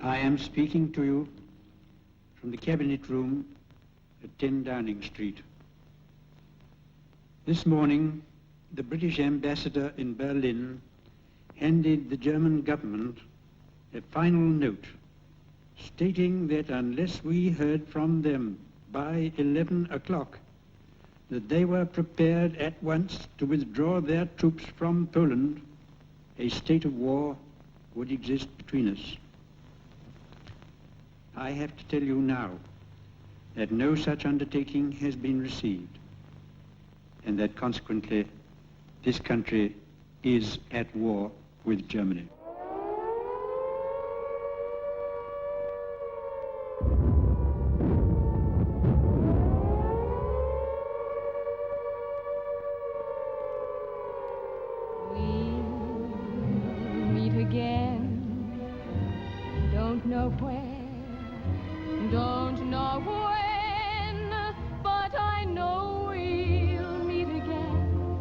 I am speaking to you from the Cabinet Room at 10 Downing Street. This morning, the British ambassador in Berlin handed the German government a final note stating that unless we heard from them by 11 o'clock, that they were prepared at once to withdraw their troops from Poland, a state of war would exist between us. I have to tell you now that no such undertaking has been received, and that consequently this country is at war with Germany. We'll meet again, don't know where, don't know when, but I know we'll meet again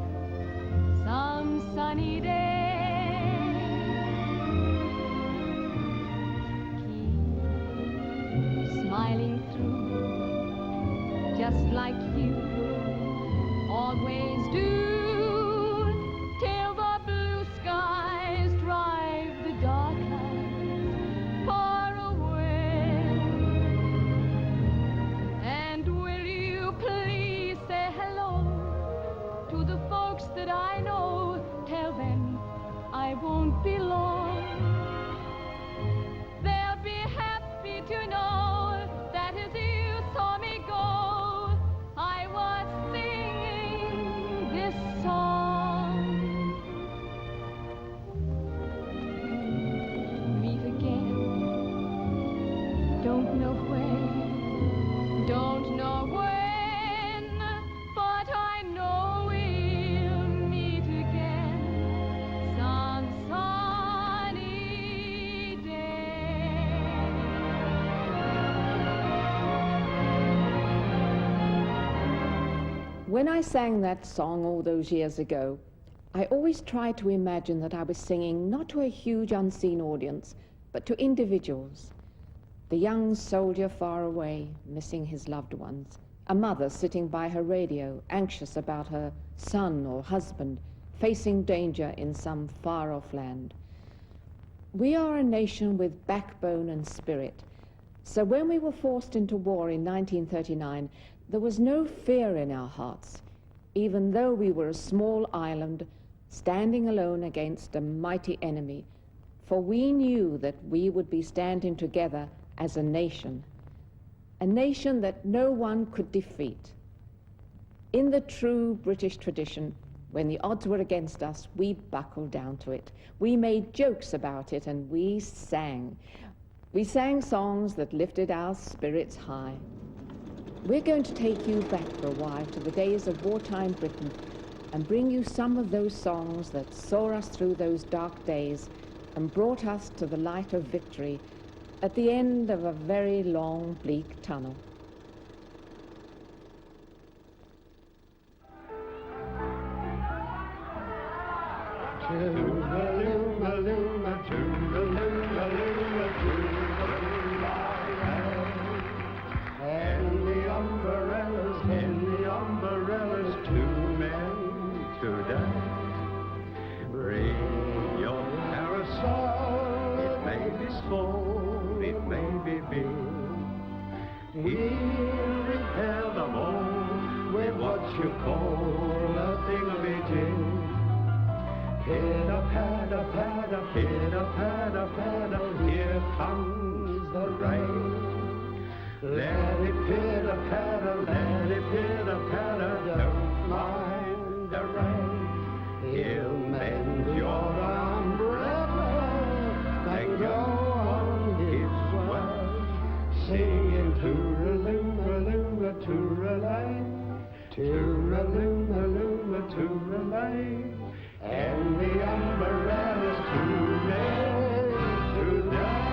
some sunny day. Keep smiling through, just like you always do, till the blue skies drive the dark clouds far away. And will you please say hello to the folks that I know? Tell them I won't be long. They'll be happy to know that as you saw me go, I was singing this song. Meet again, don't know where, don't know when, but I know we'll meet again some sunny day. When I sang that song all those years ago, I always tried to imagine that I was singing not to a huge unseen audience, but to individuals. The young soldier far away, missing his loved ones. A mother sitting by her radio, anxious about her son or husband, facing danger in some far-off land. We are a nation with backbone and spirit. So when we were forced into war in 1939, there was no fear in our hearts, even though we were a small island standing alone against a mighty enemy, for we knew that we would be standing together as a nation that no one could defeat. In the true British tradition, when the odds were against us, we buckled down to it. We made jokes about it, and we sang. We sang songs that lifted our spirits high. We're going to take you back for a while to the days of wartime Britain and bring you some of those songs that saw us through those dark days and brought us to the light of victory at the end of a very long, bleak tunnel. And the umbrellas, two men today. Bring your parasol, it may be small, it may be big. We'll repair them all with what you call a thingamajig. Pitter-patter, pitter-patter, here comes the rain. Let it pitter-patter, let it pitter-patter, don't mind the rain. He'll mend your umbrella and go on his way, singing tooralooma, tooralay, tooralooma, tooralay, and the umbrella's too late to die.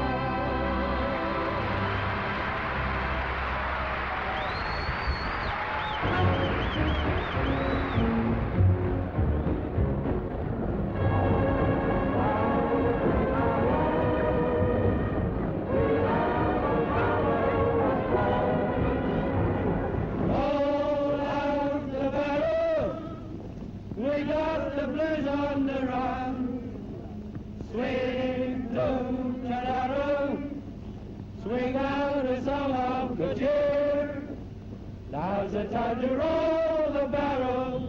is on the run. Swing low, ta-da-ro, swing out a song of good cheer. Now's the time to roll the barrel.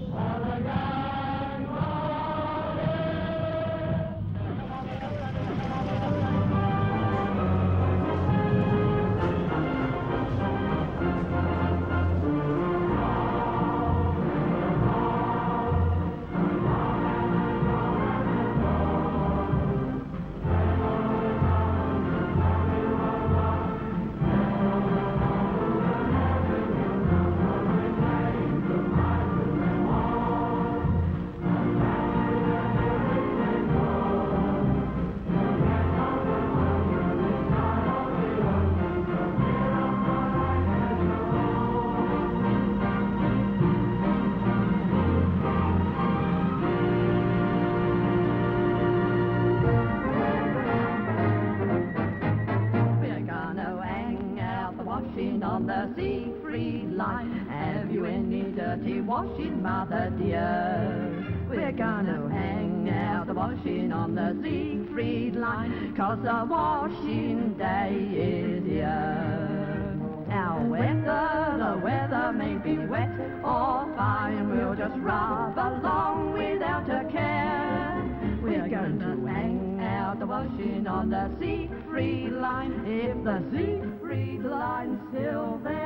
On the sea-free line, have you any dirty washing, mother dear? We're gonna hang out the washing on the sea-free line, 'cause the washing day is here. Now whether the weather may be wet or fine, we'll just rub along without a care. We're going to hang out the washing on the sea-free line, if the sea-free line's still there.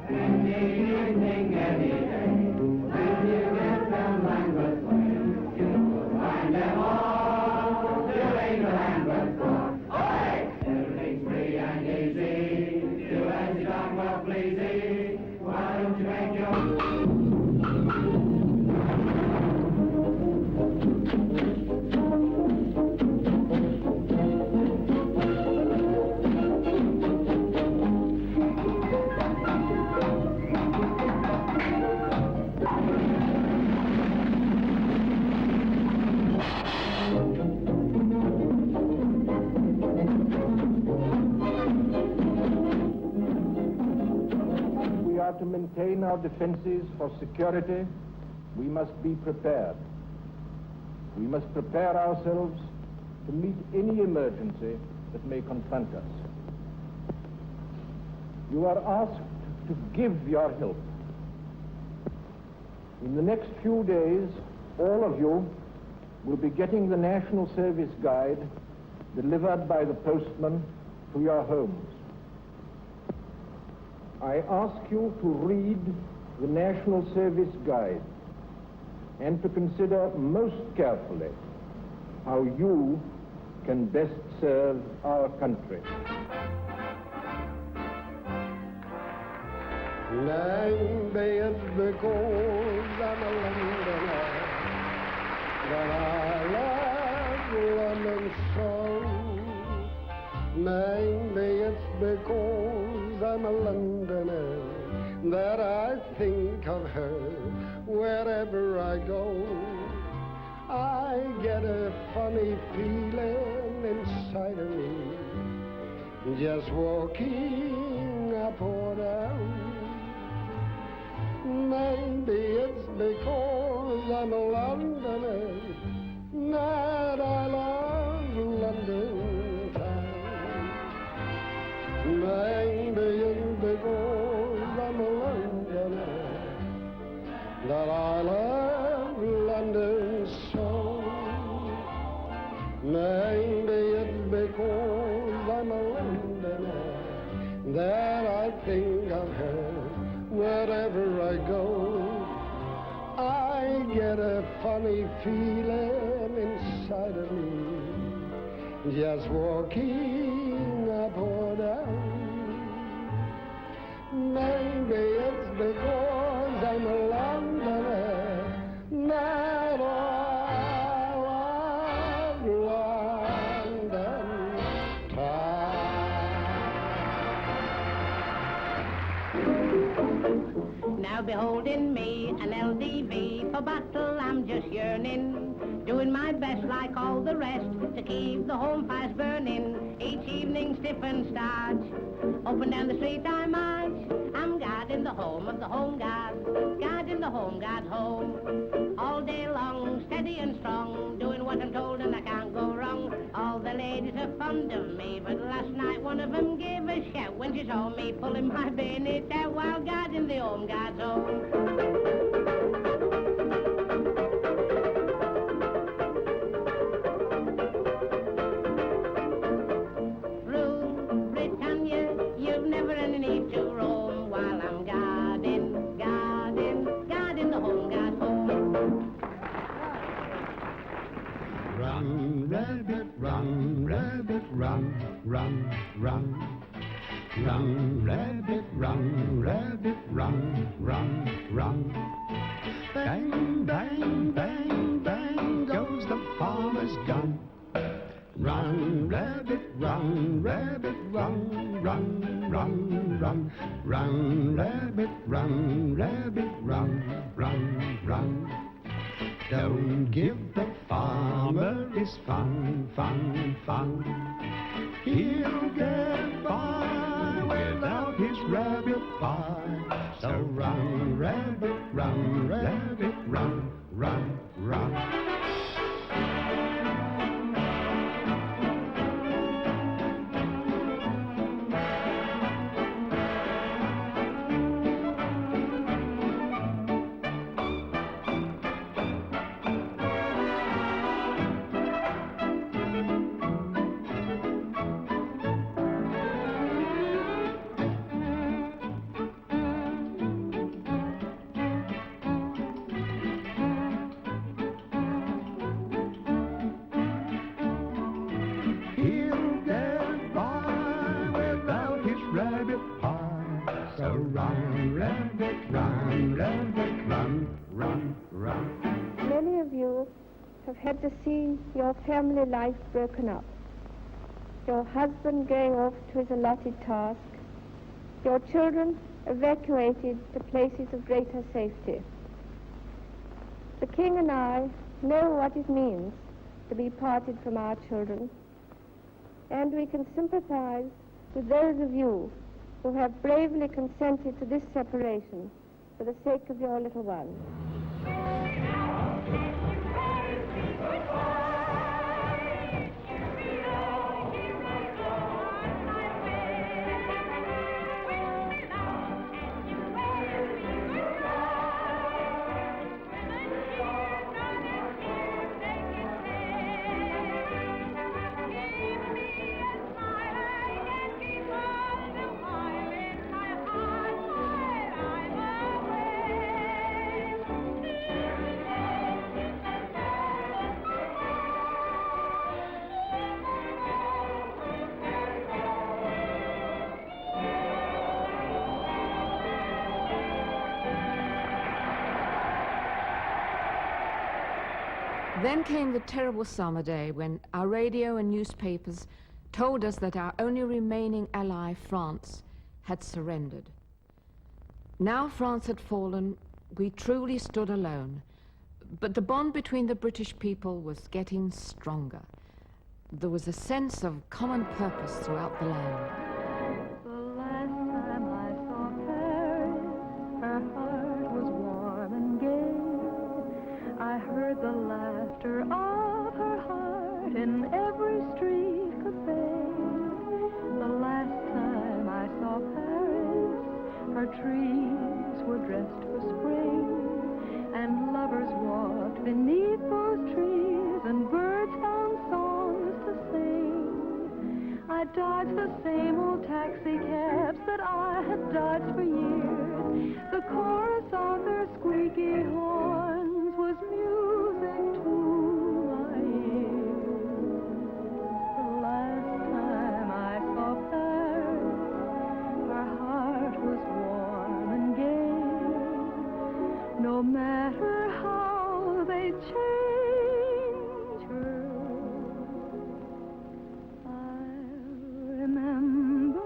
Any evening, any day, when you get down Langford Way, you'll find them all doing the Langford Walk. Oi! Everything's free and easy, do as you darn well pleasy. Why don't you make your... To maintain our defenses for security, we must be prepared. We must prepare ourselves to meet any emergency that may confront us. You are asked to give your help. In the next few days, all of you will be getting the National Service Guide delivered by the postman to your homes. I ask you to read the National Service Guide and to consider most carefully how you can best serve our country. Maybe it's because I'm a Londoner that I love London so. Maybe it's because I'm a Londoner that I think of her wherever I go. I get a funny feeling inside of me, just walking up or down. Maybe it's because I'm a Londoner that I love London town. Maybe it's because I'm a Londoner that I love London so. Maybe it's because I'm a Londoner that I think of her wherever I go. I get a funny feeling inside of me, just walking up or down. Maybe it's because I'm a Londoner, not I love London town. Now beholding me, an LDV, for battle I'm just yearning, doing my best like all the rest, to keep the home fires burning, each evening stiff and starch, up and down the street I march, I'm guarding the home of the home guard, guarding the home guard's home. All day long, steady and strong, doing what I'm told and I can't go wrong. All the ladies are fond of me, but last night one of them gave a shout when she saw me pulling my bayonet out while guarding the home guard's home. Run, rabbit, run, run, run. Run, rabbit, run, rabbit, run, run, run. Bang, bang, bang, bang goes the farmer's gun. Run, rabbit, run, rabbit, run, run, run, run. Run, rabbit, run, rabbit, run, run, run. Don't give the farmer his fun, fun, fun. He'll get by without his rabbit pie. So run, rabbit, run, rabbit, run, run, run. Many of you have had to see your family life broken up. Your husband going off to his allotted task. Your children evacuated to places of greater safety. The King and I know what it means to be parted from our children, and we can sympathize with those of you who have bravely consented to this separation for the sake of your little ones. Then came the terrible summer day when our radio and newspapers told us that our only remaining ally, France, had surrendered. Now France had fallen, we truly stood alone. But the bond between the British people was getting stronger. There was a sense of common purpose throughout the land. The last time I saw Paris, her heart was warm and gay. I heard the laughter of her heart in every street cafe. The last time I saw Paris, her trees were dressed for spring, and lovers walked beneath those trees, and birds found songs to sing. I dodged the same old taxi cabs that I had dodged for years. The chorus of their squeaky horns was music to my ears. The last time I saw Paris, her heart was warm and gay. No matter how they change her, I'll remember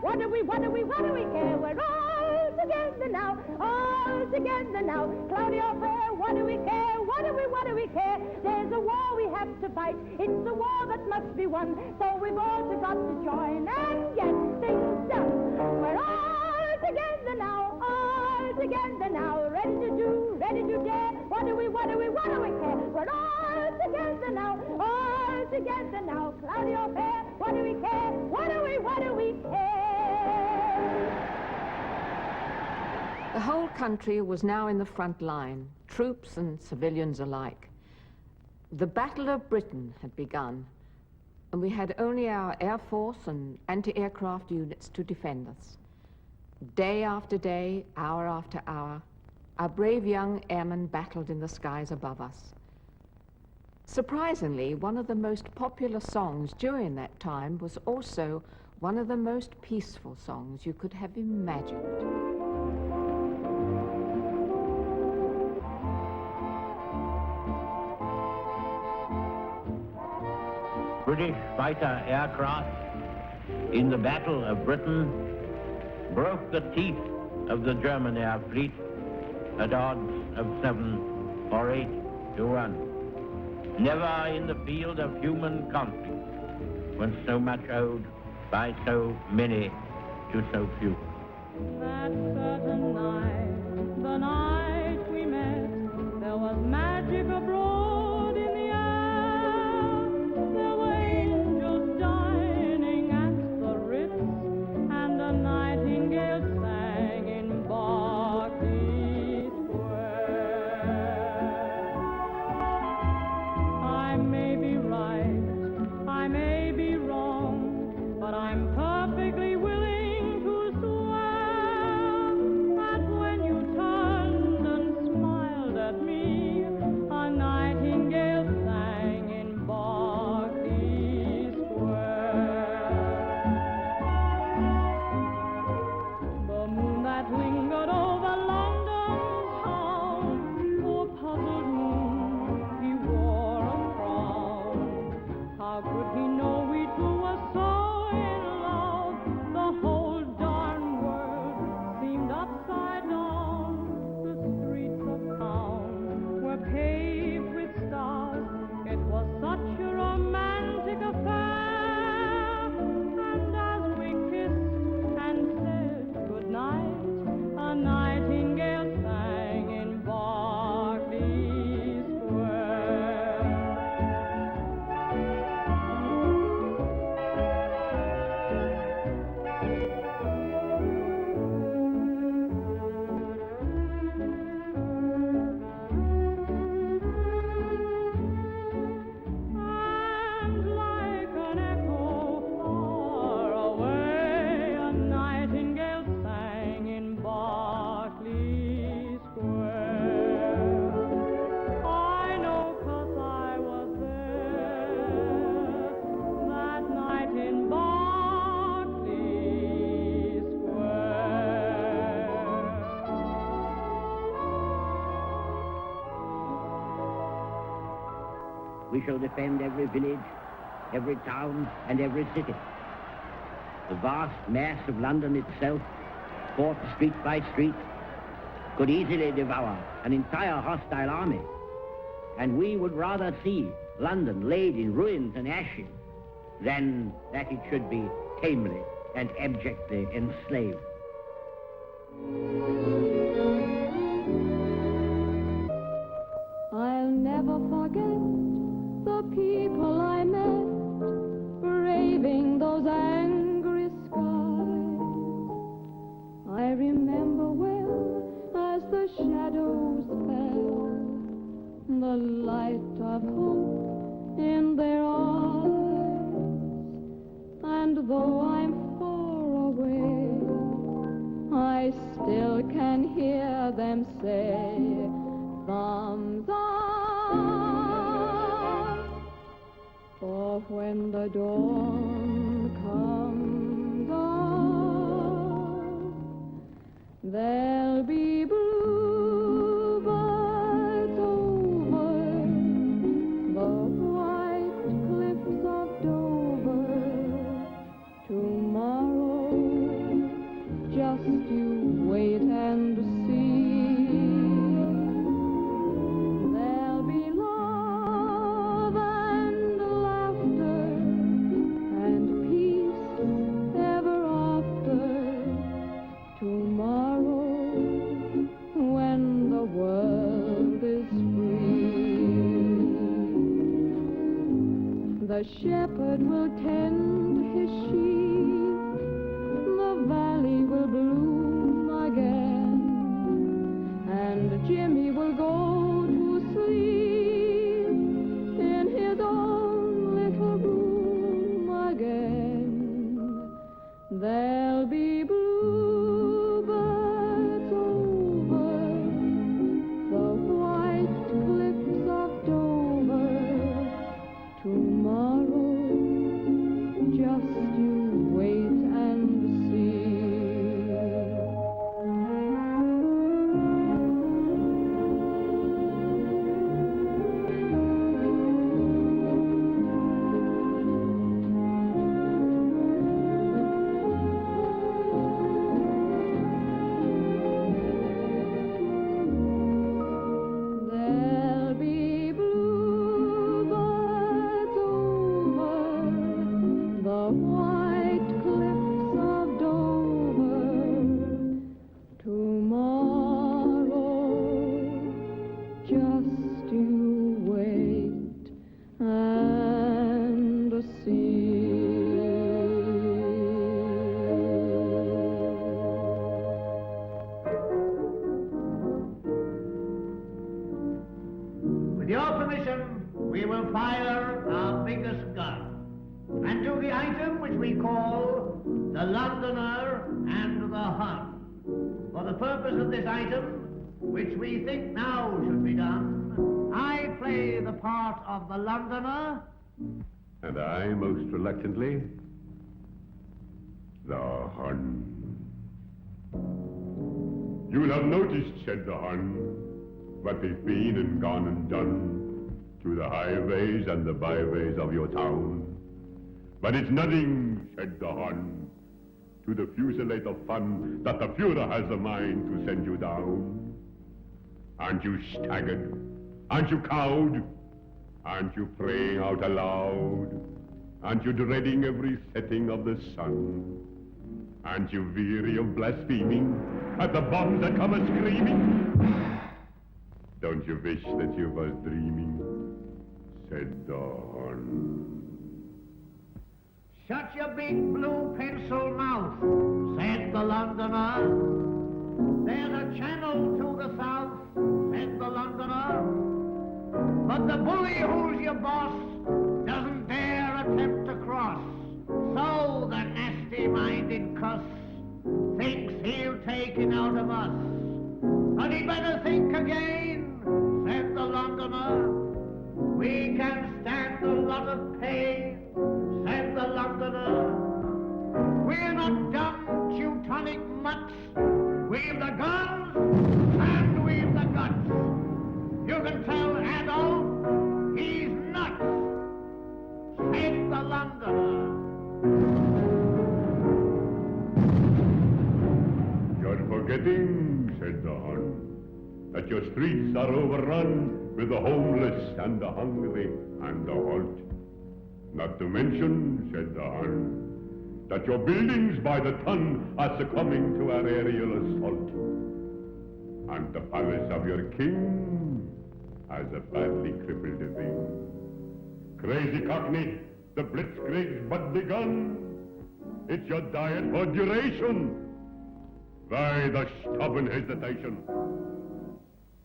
What do we care? We're all together now, all together now. Cloudy or fair, what do we care? What do we care? There's a war we have to fight. It's a war that must be won. So we've all got to join and get things done. We're all together now, all together now. Ready to do, ready to dare. What do we care? We're all together now, all together now. Cloudy or fair, what do we care? What do we care? The whole country was now in the front line, troops and civilians alike. The Battle of Britain had begun, and we had only our Air Force and anti-aircraft units to defend us. Day after day, hour after hour, our brave young airmen battled in the skies above us. Surprisingly, one of the most popular songs during that time was also one of the most peaceful songs you could have imagined. British fighter aircraft in the Battle of Britain broke the teeth of the German air fleet at odds of 7 or 8 to 1. Never in the field of human conflict was so much owed by so many to so few. That certain night, the night we met, there was magic abroad in the air. There were angels dining at the Ritz, and a nightingale sang in Berkeley Square. I may be right, I may be wrong, but I'm perfectly willing to swear that when you turned and smiled at me, a nightingale sang in Berkeley Square. The moon that lingered over London's town, poor puzzled moon, he wore a frown. How could he know we two were so in love? The whole darn world seemed upside down. The streets of town were paved with stars. It was such a romantic affair. And as we kissed and said goodnight, a nightingale sang in Berkeley Square. And like an echo far away, a nightingale sang in Berkeley Square. I know 'cause I was there that night in Berkeley Square. We shall defend every village, every town, and every city. The vast mass of London itself, fought street by street, could easily devour an entire hostile army. And we would rather see London laid in ruins and ashes than that it should be tamely and abjectly enslaved. I'll never forget the people I met, braving those angry skies. I remember well as the shadows fell, the light of hope in their eyes. And though I'm far away, I still can hear them say, thumbs up. For when the dawn comes up, there'll be bluebirds over the white cliffs of Dover. Tomorrow The shepherd will tend his sheep, the valley will bloom again, and Jimmy will go to sleep in his own little room again. There'll be bluebirds over the white cliffs of Dover tomorrow. Just you wait and see. There'll be bluebirds over the white cliffs of Dover tomorrow. Just you wait and see. With your permission, we will fire our biggest gun and do the item which we call the Londoner and the Hun. For the purpose of this item, which we think now should be done, I play the part of the Londoner. And I, most reluctantly, the Hun. You'll have noticed, said the Hun, what they've been and gone and done to the highways and the byways of your town. But it's nothing, said the Hun, to the fusillade of fun that the Führer has a mind to send you down. Aren't you staggered? Aren't you cowed? Aren't you praying out aloud? Aren't you dreading every setting of the sun? Aren't you weary of blaspheming at the bombs that come a-screaming? Don't you wish that you was dreaming, said the Hun. Shut your big blue pencil mouth, said the Londoner. There's a channel to the south, said the Londoner. But the bully who's your boss doesn't dare attempt to cross. So the nasty-minded cuss thinks he'll take it out of us. But he better think again, said the Londoner. We can stand a lot of pain, said the Londoner. We're not dumb Teutonic mutts. We've the guns and we've the guts. You can tell Adolf he's nuts, said the Londoner. You're forgetting, said the Hun, that your streets are overrun with the homeless and the hungry and the halt. Not to mention, said the Hun, that your buildings by the ton are succumbing to our aerial assault. And the palace of your king has a badly crippled wing. Crazy Cockney, the blitzkrieg's but begun. It's your diet for duration. Why the stubborn hesitation?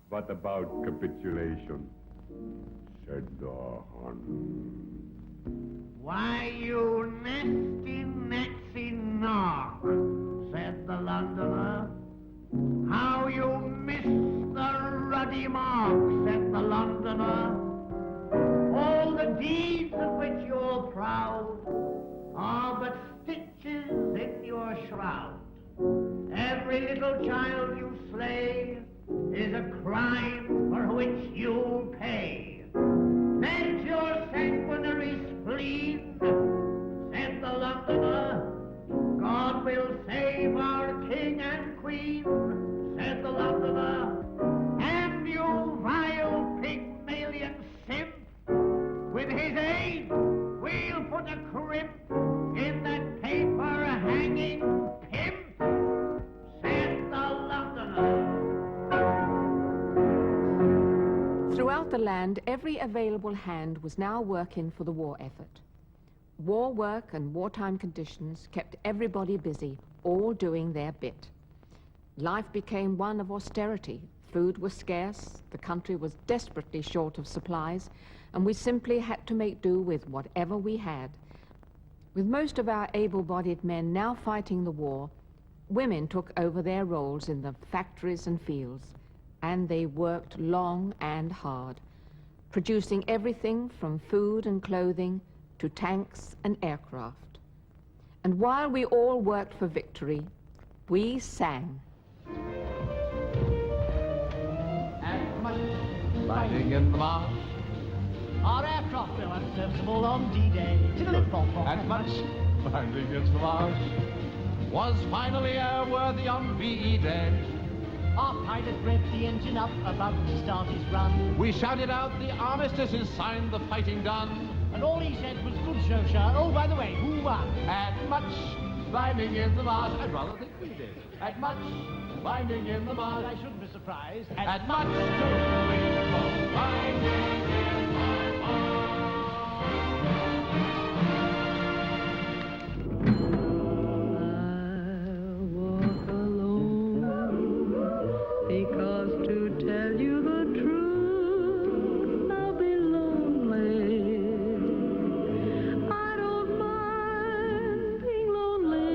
What about capitulation, said the Hun. Why, you nasty, natsy knock, said the Londoner. How you miss the ruddy mark, said the Londoner. All the deeds of which you're proud are but stitches in your shroud. Every little child you slay is a crime for which you'll pay. Vent your sanguinary spleen, said the Londoner. God will save our king and queen, said the Londoner. And you vile Pygmalion simp, with his aid we'll put a crimp in that paper hanging pimp, said the Londoner. Throughout the land, every available hand was now working for the war effort. War work and wartime conditions kept everybody busy, all doing their bit. Life became one of austerity. Food was scarce, the country was desperately short of supplies, and we simply had to make do with whatever we had. With most of our able-bodied men now fighting the war, women took over their roles in the factories and fields, and they worked long and hard, producing everything from food and clothing to tanks and aircraft. And while we all worked for victory, we sang. Fighting in the marsh. Our aircraft were unserviceable on D-Day. And much finding in the marsh was finally airworthy on VE Day. Our pilot revved the engine up, about to start his run. We shouted out, the armistice is signed, the fighting done. And all he said was, good show, sir. Oh, by the way, who won? And much finding in the marsh. I'd rather think we did. And much finding in the marsh. I shouldn't be surprised. And much finding in the marsh. Because to tell you the truth, I'll be lonely. I don't mind being lonely.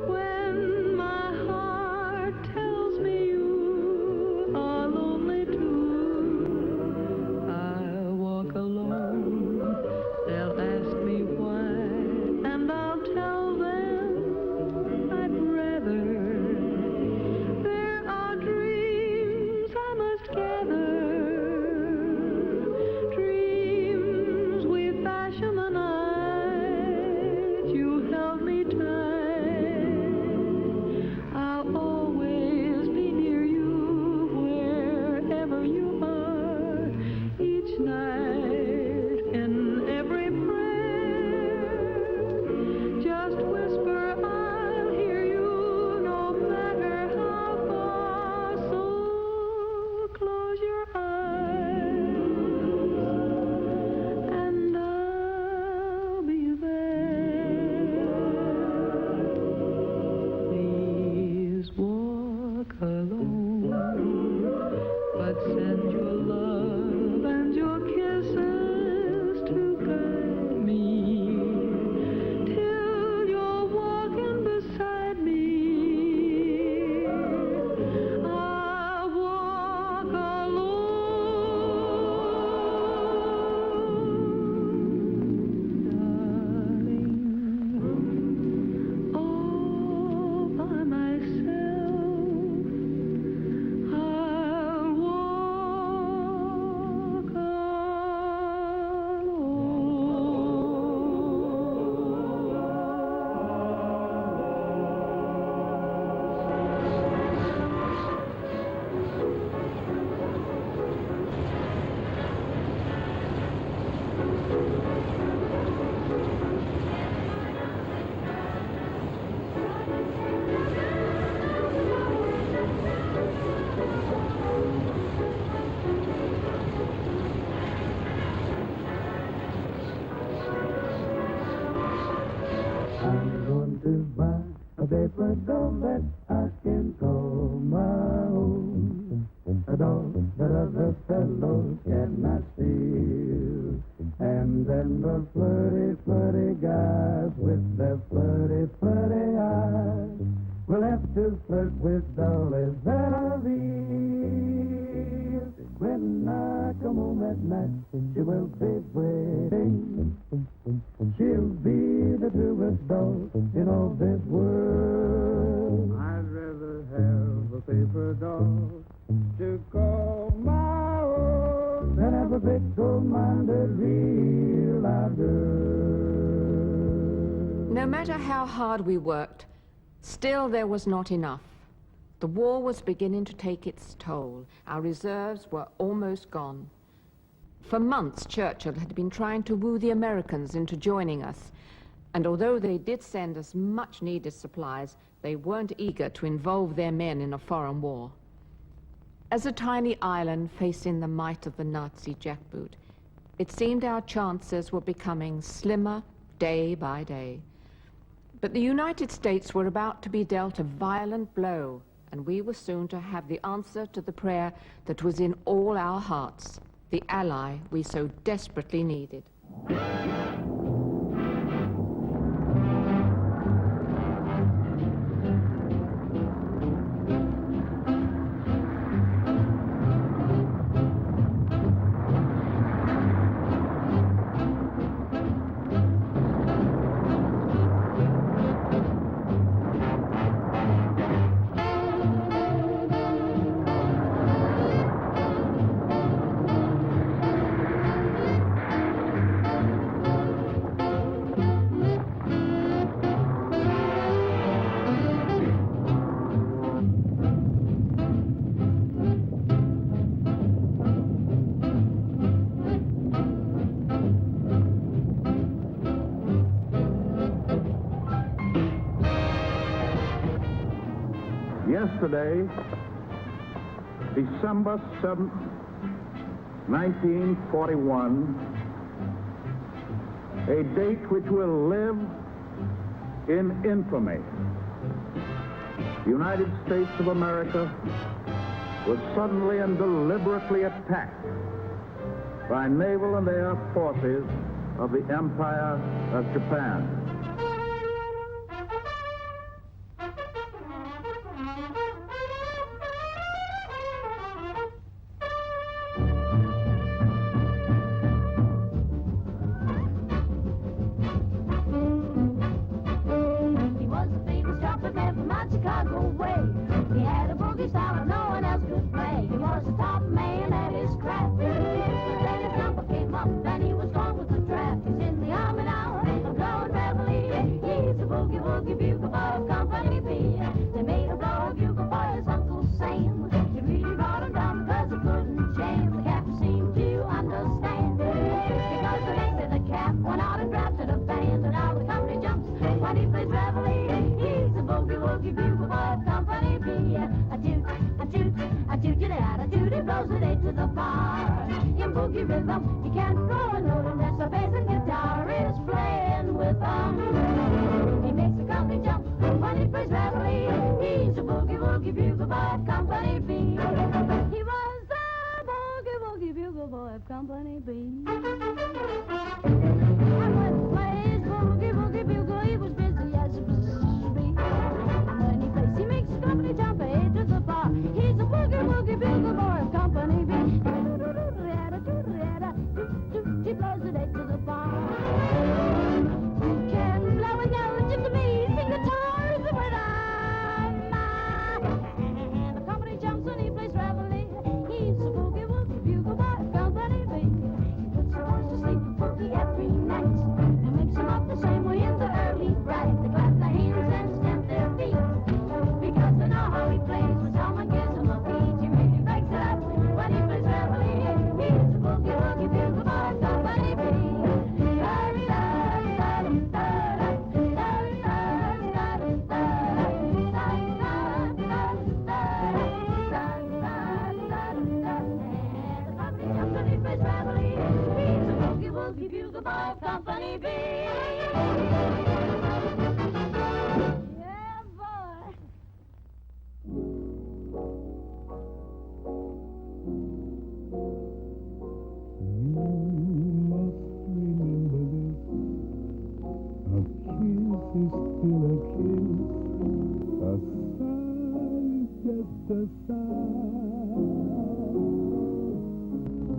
When my heart tells me you are lonely too, I'll walk alone. They'll ask me why, and I'll tell them I'd rather. paper doll that I can call my own. A doll that other fellows cannot steal. And then the flirty, flirty guys with their flirty, flirty eyes will have to flirt with dollies that are real. When I come home at night, she will be waiting. She'll be the truest doll in all this world. I'd rather have a paper doll to call my own than have a big gold-minded real live girl. No matter how hard we worked, still there was not enough. The war was beginning to take its toll. Our reserves were almost gone. For months, Churchill had been trying to woo the Americans into joining us, and although they did send us much-needed supplies, they weren't eager to involve their men in a foreign war. As a tiny island facing the might of the Nazi jackboot, It seemed our chances were becoming slimmer day by day. But the United States were about to be dealt a violent blow, and we were soon to have the answer to the prayer that was in all our hearts, the ally we so desperately needed. Yesterday, December 7th, 1941, a date which will live in infamy. The United States of America was suddenly and deliberately attacked by naval and air forces of the Empire of Japan.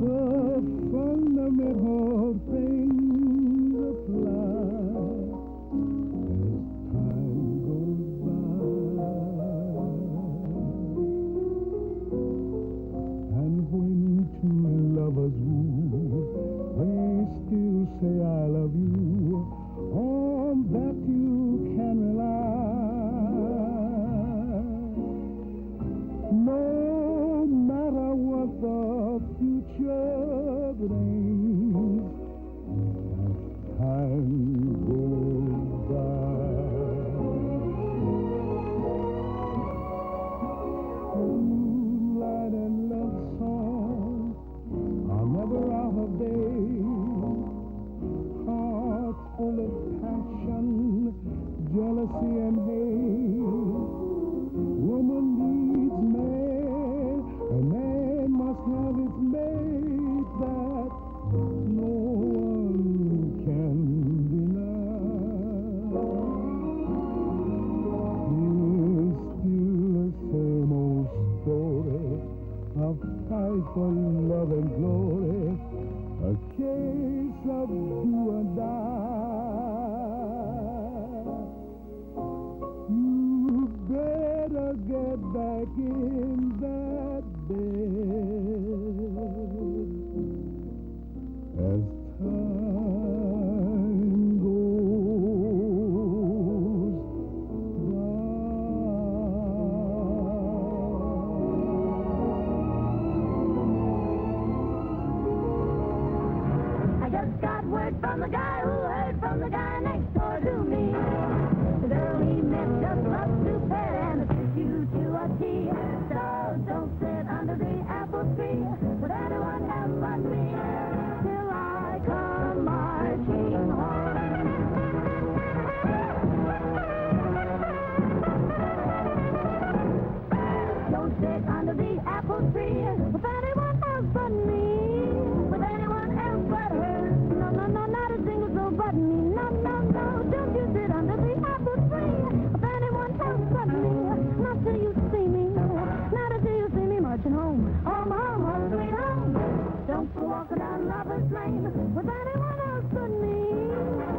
The fundamental things and it's made that no one can deny. It's still the same old story, a fight for love and glory, a case of do or die. You better get back in that bed as time goes I just got word from the guy who heard from the guy next door to me. The girl he met just loves to pet and assist you to a tea. So don't sit under the apple tree with anyone else but me till I come marching home. Don't sit under the apple tree with anyone else but me, with anyone else but her. No, no, no, not a single soul but me. No, no, no, don't you sit under the apple tree with anyone else but me. Not till you see me, not until you see me marching home. Home, home, home, sweet home. Don't go walking down Lover's Lane with anyone else but me,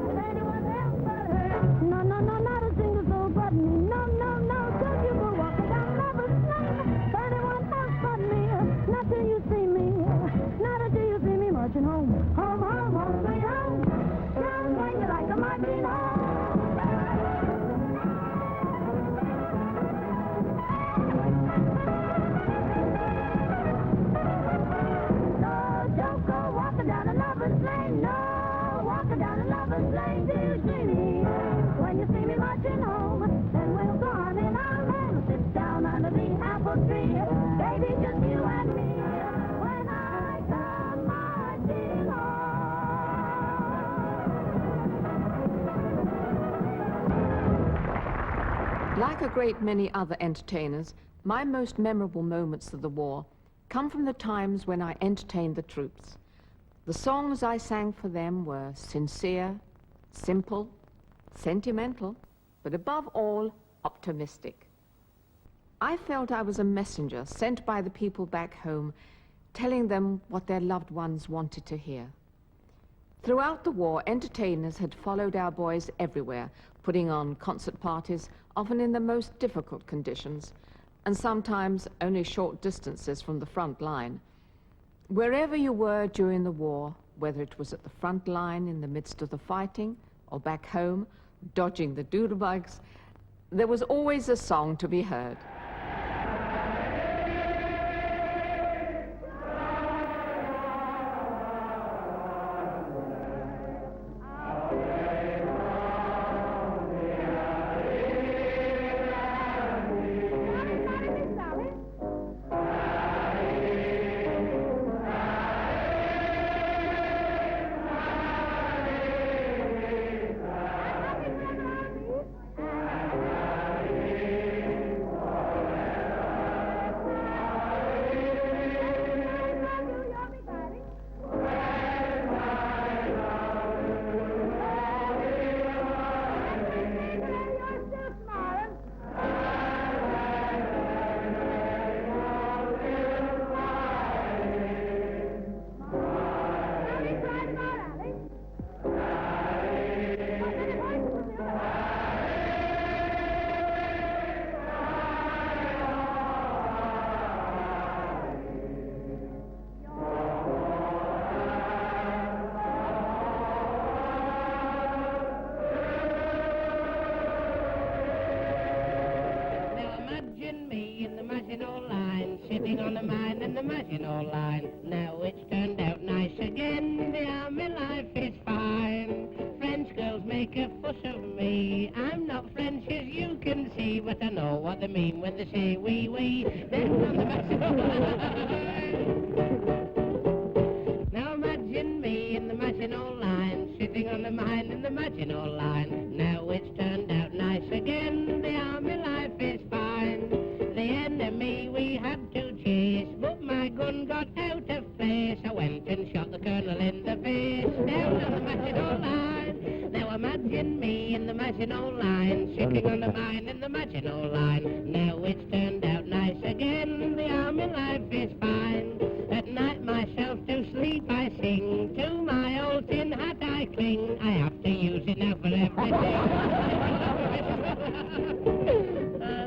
with anyone else but her. No, no, no, not a single soul but me. No, no, no, don't you go walking down Lover's Lane with anyone else but me. Not till you see me, not until you see me marching home. Home, home, home, sweet home. Just when you like a marching home. No, don't go walking down a Lover's Lane. No, walking down a Lover's Lane till you see me. When you see me marching home, then we'll go on in our lane. Sit down under the apple tree, baby, just you and me. When I come marching home. Like a great many other entertainers, my most memorable moments of the war come from the times when I entertained the troops. The songs I sang for them were sincere, simple, sentimental, but above all, optimistic. I felt I was a messenger sent by the people back home, telling them what their loved ones wanted to hear. Throughout the war, entertainers had followed our boys everywhere, putting on concert parties, often in the most difficult conditions, and sometimes only short distances from the front line. Wherever you were during the war, whether it was at the front line in the midst of the fighting, or back home, dodging the doodlebugs, there was always a song to be heard. sitting on the mine and the Maginot Line. Now it's turned out nice again, the army life is fine. French girls make a fuss of me, I'm not French as you can see, but I know what they mean when they say wee wee. Then on the Maginot Line. Now imagine me in the Maginot Line, sitting on the mine in the Maginot Line. Now it's turned out nice again, the army life is fine. The enemy we had to chase, but my gun got got out of place, I went and shot the colonel in the face, down on the Maginot Line. Now imagine me in the Maginot Line, sitting on the mine in the Maginot Line. Now it's turned out nice again, the army life is fine. At night myself to sleep I sing, to my old tin hat I cling. I have to use it now for everything.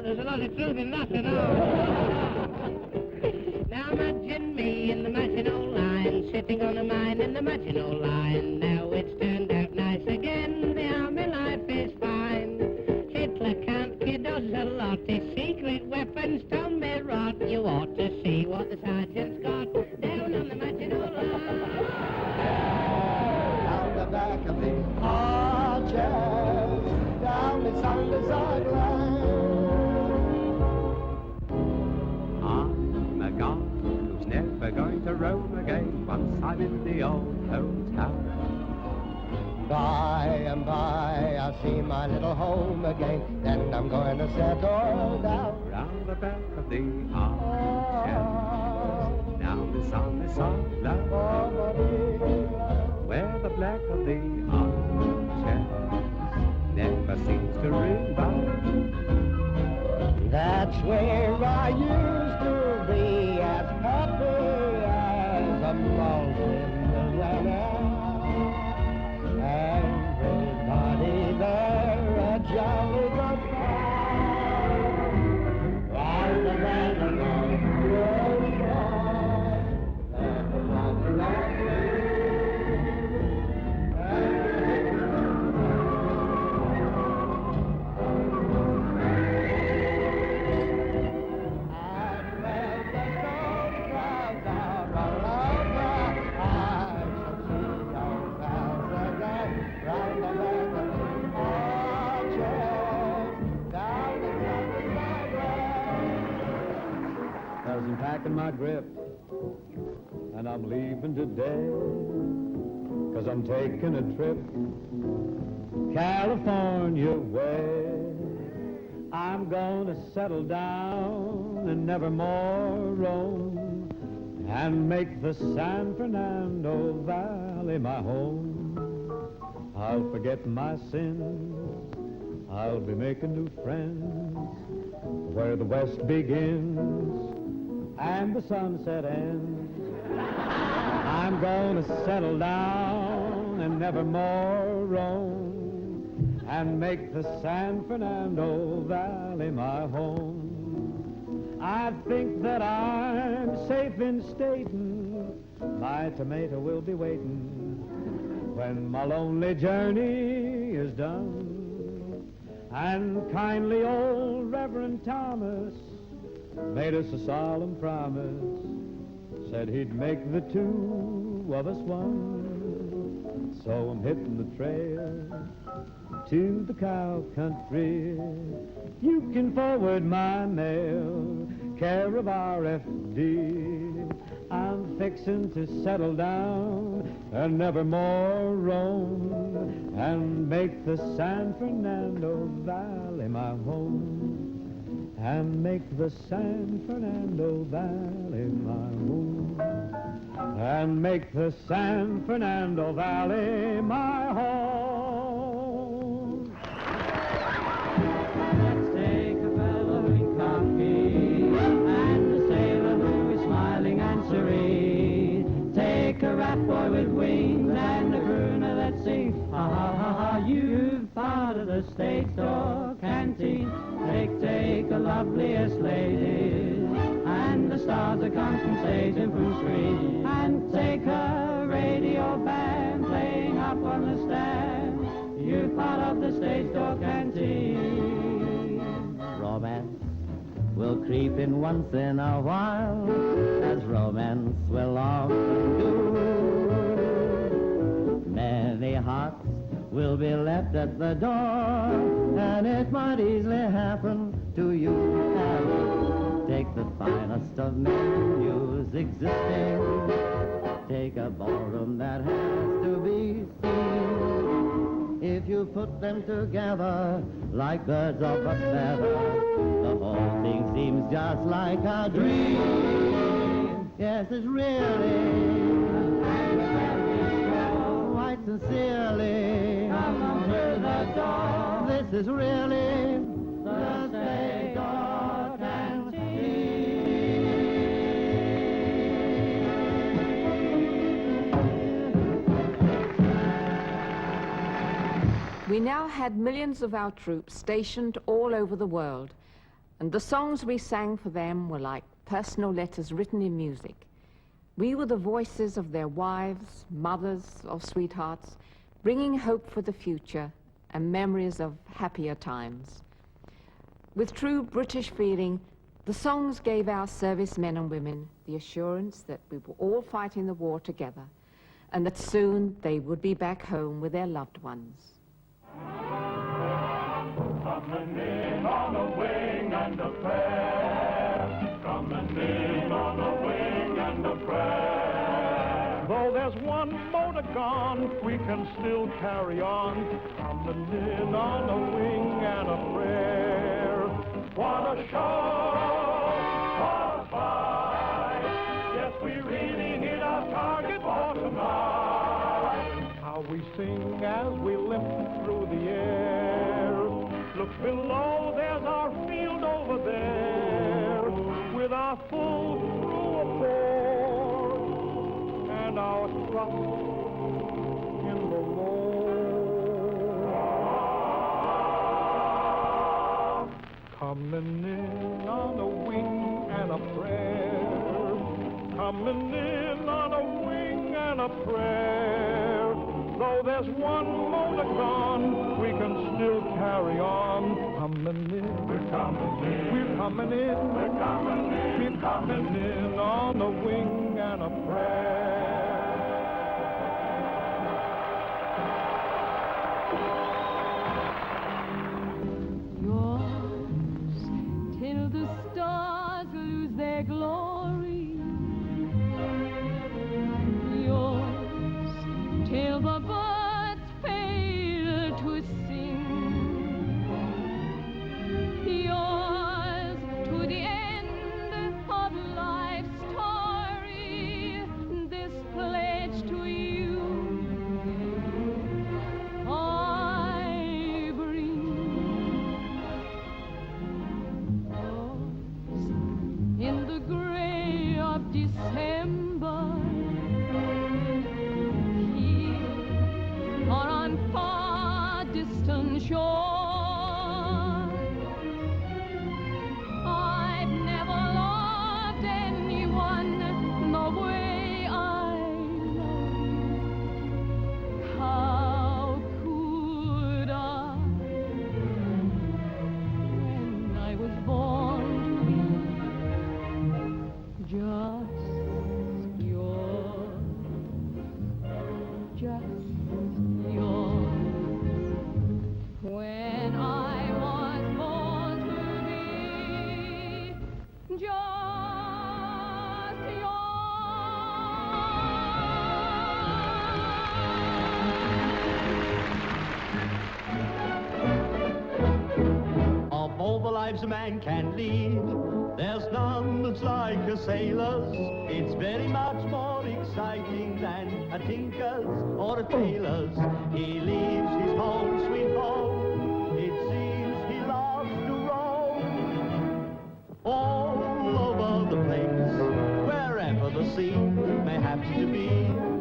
There's a lot of truth in that, you know. Now imagine me in the Maginot Line, sitting on a mine in the Maginot Line. Now it's turned out nice again, the army life is fine. Hitler can't kid us a lot, his secret weapons don't me rot. You ought to see what the sergeant's got down on the Maginot Line. Down the back of the arches, down the side line. I'm a guy who's never going to roam again once I'm in the old hotel. By and by I'll see my little home again, then I'm going to settle down. Round the back of the arches, down the side line, where the black of the arches never seems to ring by. That's where I used to be, as happy as a mouse in the weather. Everybody there a jolly good time. Round the bend of the road, packing my grip, and I'm leaving today, 'cause I'm taking a trip California way. I'm gonna settle down and never more roam, and make the San Fernando Valley my home. I'll forget my sins, I'll be making new friends, where the west begins and the sunset ends. I'm gonna settle down and never more roam, and make the San Fernando Valley my home. I think that I'm safe in stating my tomato will be waiting when my lonely journey is done. And kindly old Reverend Thomas made us a solemn promise, said he'd make the two of us one. So I'm hitting the trail to the cow country. You can forward my mail, care of RFD. I'm fixing to settle down and never more roam, and make the San Fernando Valley my home, and make the San Fernando Valley my home, and make the San Fernando Valley my home. Let's take a fellow in khaki and a sailor who is smiling and serene. Take a rat boy with wings and a crooner that sings, ha ha ha ha, you've part of the state store canteen. Take the loveliest ladies and the stars that come from stage and from screen, and take a radio band playing up on the stand. You're part of the stage door canteen. Romance will creep in once in a while, as romance will often do. Many hearts will be left at the door, and it might easily happen to you. Take the finest of menus existing, take a ballroom that has to be seen. If you put them together like birds of a feather, the whole thing seems just like a dream. Yes, it's really quite sincerely. Come on to the door. This is really the state door can see. We now had millions of our troops stationed all over the world, and the songs we sang for them were like personal letters written in music. We were the voices of their wives, mothers, or sweethearts, bringing hope for the future and memories of happier times. With true British feeling, the songs gave our servicemen and women the assurance that we were all fighting the war together, and that soon they would be back home with their loved ones. Coming in on a wing and a prayer. Coming in on a wing and a prayer. Though there's one motor gone, we can still carry on. Coming in on a wing and a prayer. What a show! What a fight! Yes, we really hit our target for tonight. How we sing as we lift through the air. Look below, there's our field over there, with our full crew aboard, and our trust in the Lord. Coming in on a wing and a prayer, coming in on a wing and a prayer. Though there's one motor gone, we can still carry on. Coming in, we're coming in, we're coming in, we're coming in, we're coming in on a wing and a prayer. Yours till the stars lose their glory. Yours till the birds fail to sing. Yours to the end of life's story. This pledge to you I bring. Yours in the gray of December. Or on far distant shore. I've never loved anyone the way I love you. How could I, when I was born to be just yours, just when I was born to be just Of all the lives a man can lead, there's none that's like a sailor's. It's very much more exciting than a tinker's or a tailor's. He leaves his home, sweet home. It seems he loves to roam all over the place, wherever the sea may happen to be.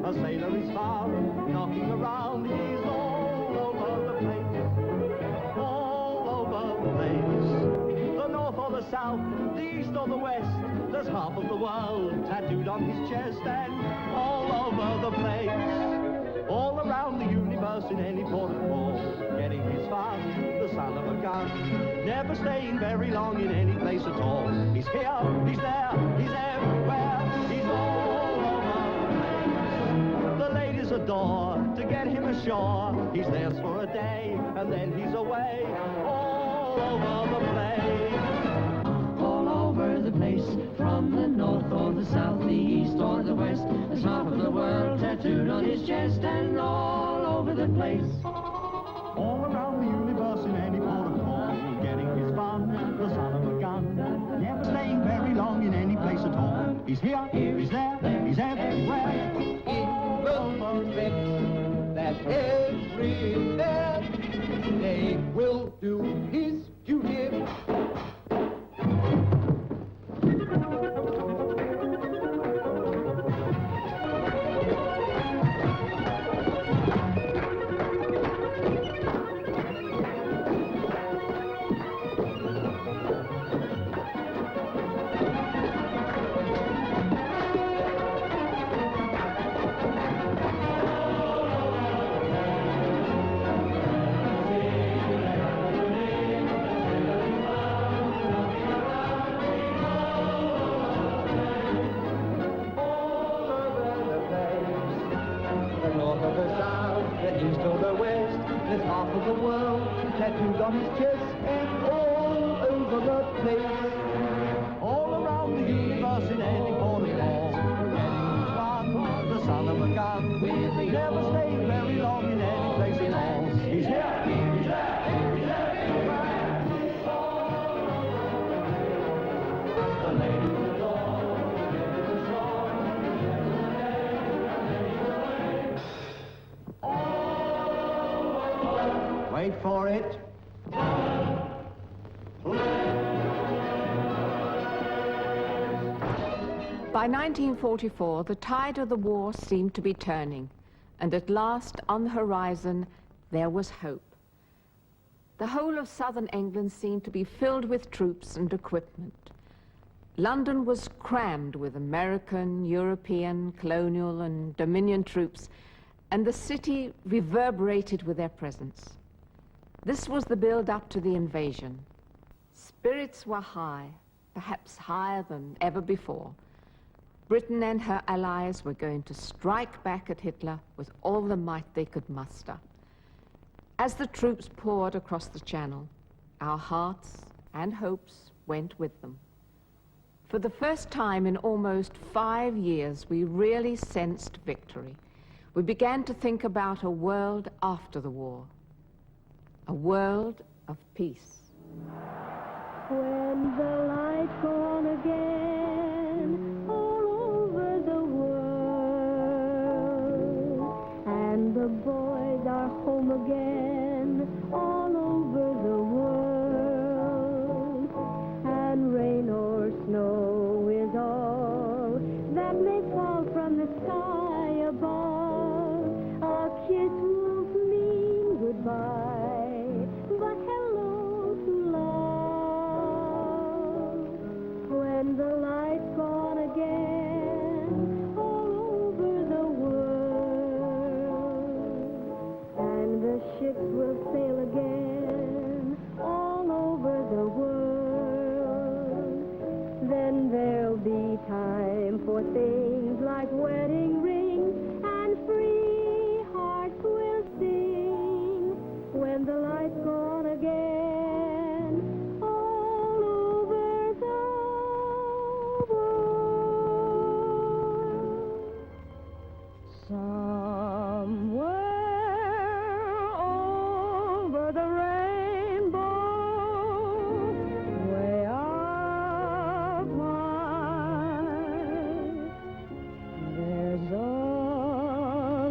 A sailor is found knocking around. He's all over the place, all over the place. The north or the south, the east or the west, there's half of the world tattooed on his chest, and all over the place, all around the universe in any port of call, getting his fun, the son of a gun, never staying very long in any place at all. He's here, he's there, he's everywhere, he's all over the place. The ladies adore to get him ashore. He's theirs for a day, and then he's away, all over the place. All over the place, from the north or the south, the east or the west, there's half of the world tattooed on his chest, and all over the place. All around the universe in any port of call, getting his fun, the son of a gun, never staying very long in any place at all. He's here, he's there. north or the south, the east or the west, there's half of the world tattooed on his chest, and all over the place, all around the universe in any port of call. Getting one, the son of a gun, never stay very long in any place at all. He's here, he's there, he's there, he's there. The lady with the door, wait for it. By 1944, the tide of the war seemed to be turning, and at last, on the horizon, there was hope. The whole of southern England seemed to be filled with troops and equipment. London was crammed with American, European, colonial, and Dominion troops, and the city reverberated with their presence. This was the build-up to the invasion. Spirits were high, perhaps higher than ever before. Britain and her allies were going to strike back at Hitler with all the might they could muster. As the troops poured across the Channel, our hearts and hopes went with them. For the first time in almost 5 years, we really sensed victory. We began to think about a world after the war, a world of peace. When the lights go on again, all over the world, and the boys are home again, all over the world, and rain or snow is all that may fall from the sky above. A kiss won't mean goodbye, but hello to love. When the lights go on again, all over the world, and the ships will sail again, all over the world, then there'll be time for things like wedding rings, and free hearts will sing. When the lights go on again, all over the world. Somewhere over the rainbow, way up high, there's a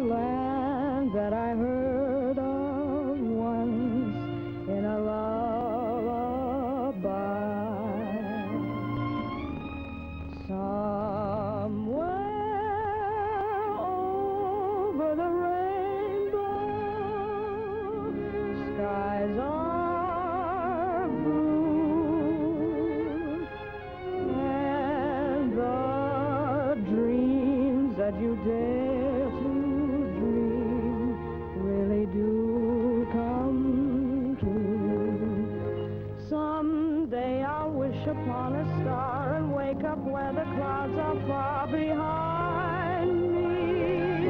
land that I heard of once in a lullaby. Somewhere over the rainbow, skies are blue, and the dreams that you dare to dream really do come true. Someday I'll wish upon a star and wake up where the clouds are far behind me,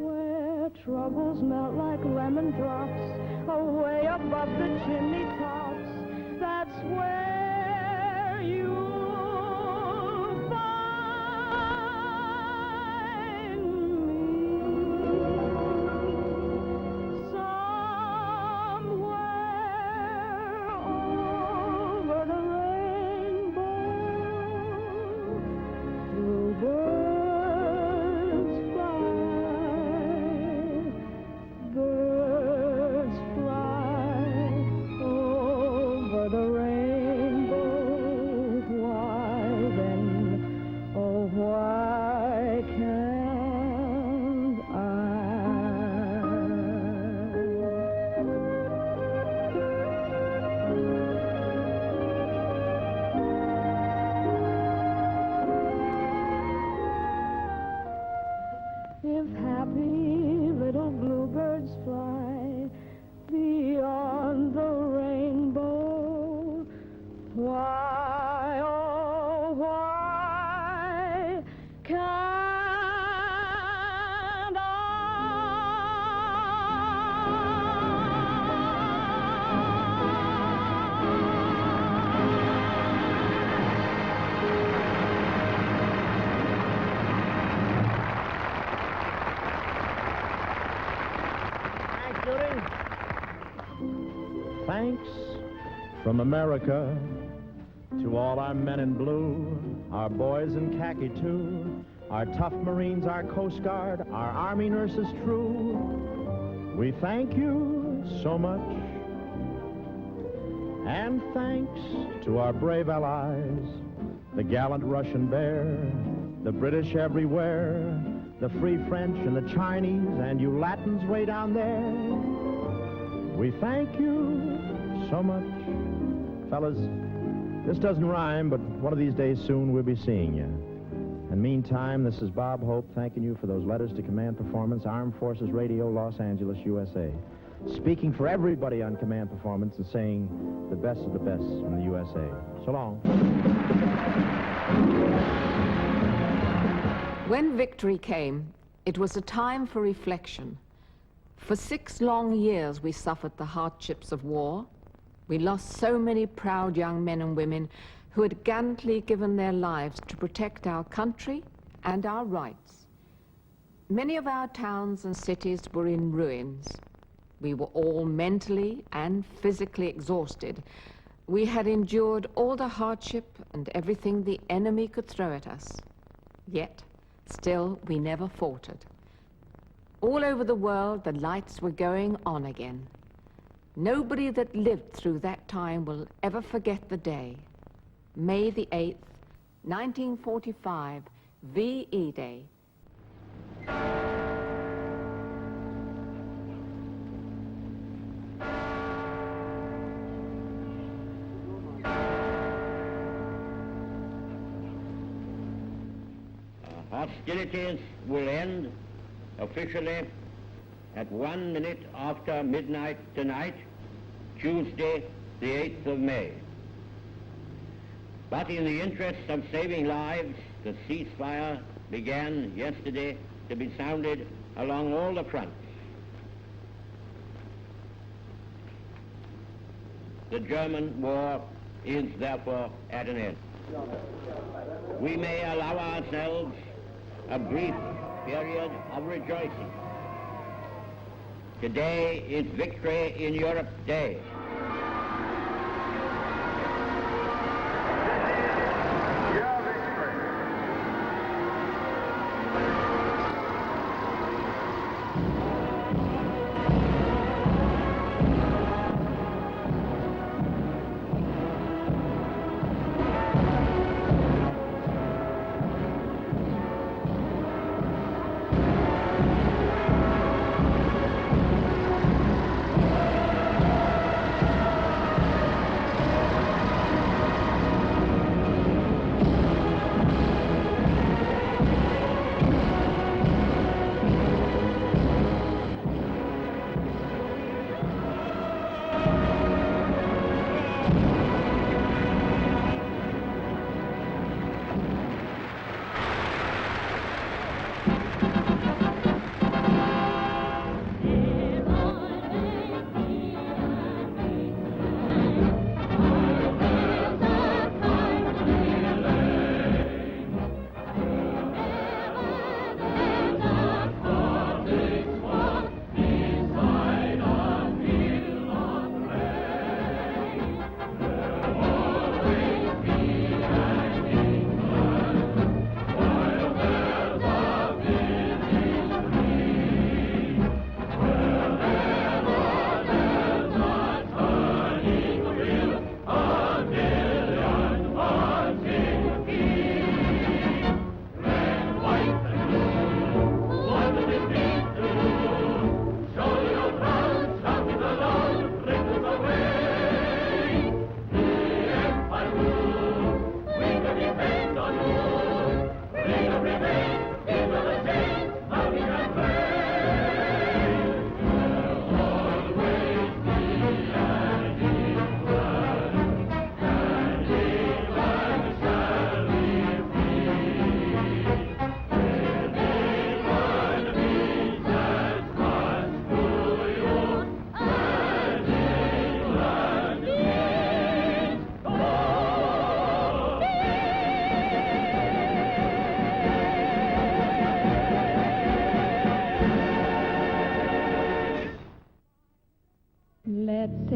where troubles melt like lemon drops away above the chimney tops. That's where you'll find me. Somewhere over the rainbow, bluebirds fly, birds fly, oh, thanks from America to all our men in blue, our boys in khaki too, our tough Marines, our Coast Guard, our Army nurses true. We thank you so much. And thanks to our brave allies, the gallant Russian bear, the British everywhere, the free French and the Chinese, and you Latins way down there. We thank you so much. Fellas, this doesn't rhyme, but one of these days soon we'll be seeing you. And meantime, this is Bob Hope thanking you for those letters to Command Performance, Armed Forces Radio, Los Angeles, USA. Speaking for everybody on Command Performance and saying the best of the best from the USA. So long. When victory came, it was a time for reflection. For 6 long years we suffered the hardships of war. We lost so many proud young men and women who had gallantly given their lives to protect our country and our rights. Many of our towns and cities were in ruins. We were all mentally and physically exhausted. We had endured all the hardship and everything the enemy could throw at us. Yet, still, we never faltered. All over the world, the lights were going on again. Nobody that lived through that time will ever forget the day. May the 8th, 1945, VE Day. Hostilities will end officially at 1 minute after midnight tonight, Tuesday, the 8th of May. But in the interest of saving lives, the ceasefire began yesterday to be sounded along all the fronts. The German war is therefore at an end. We may allow ourselves a brief period of rejoicing. Today is Victory in Europe Day.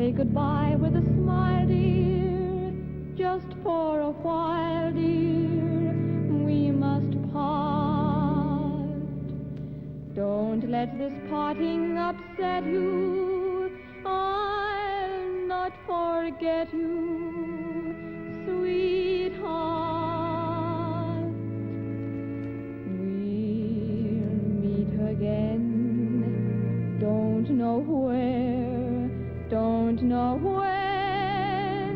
say goodbye with a smile, dear, just for a while, dear, we must part. Don't let this parting upset you, I'll not forget you, sweetheart. We'll meet again, don't know where, don't know when,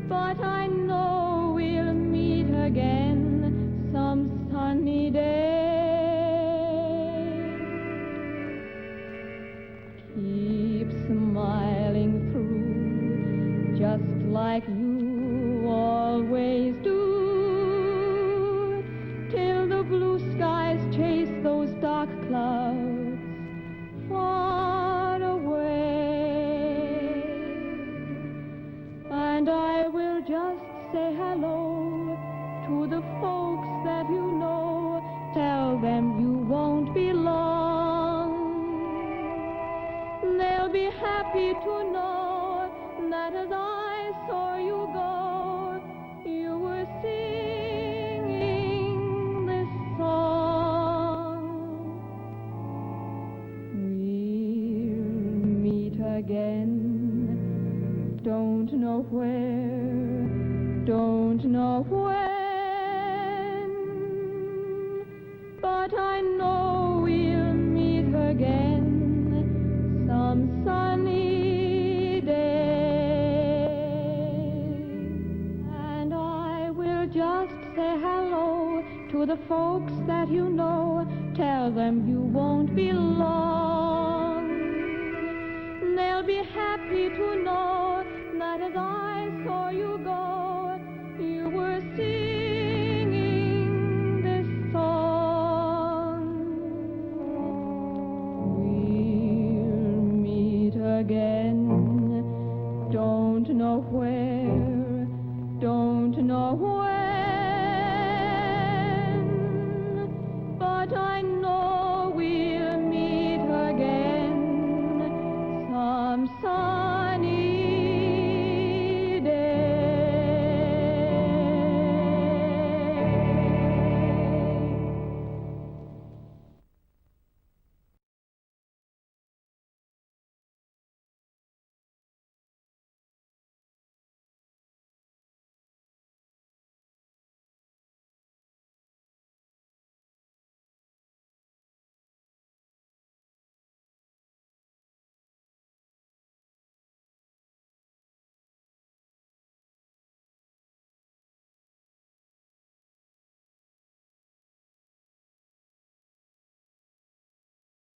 but I know we'll meet again some sunny day. Keep smiling through, just like you always do, till the blue skies chase those dark clouds far away. And I will just say hello to the folks that you know, tell them you won't be long. They'll be happy to know that as I saw you go, you were singing this song. We'll meet again, don't know where, don't know when, but I know we'll meet again some sunny day. And I will just say hello to the folks that you know, tell them you won't be long. They'll be happy to know that as I saw you go, you were singing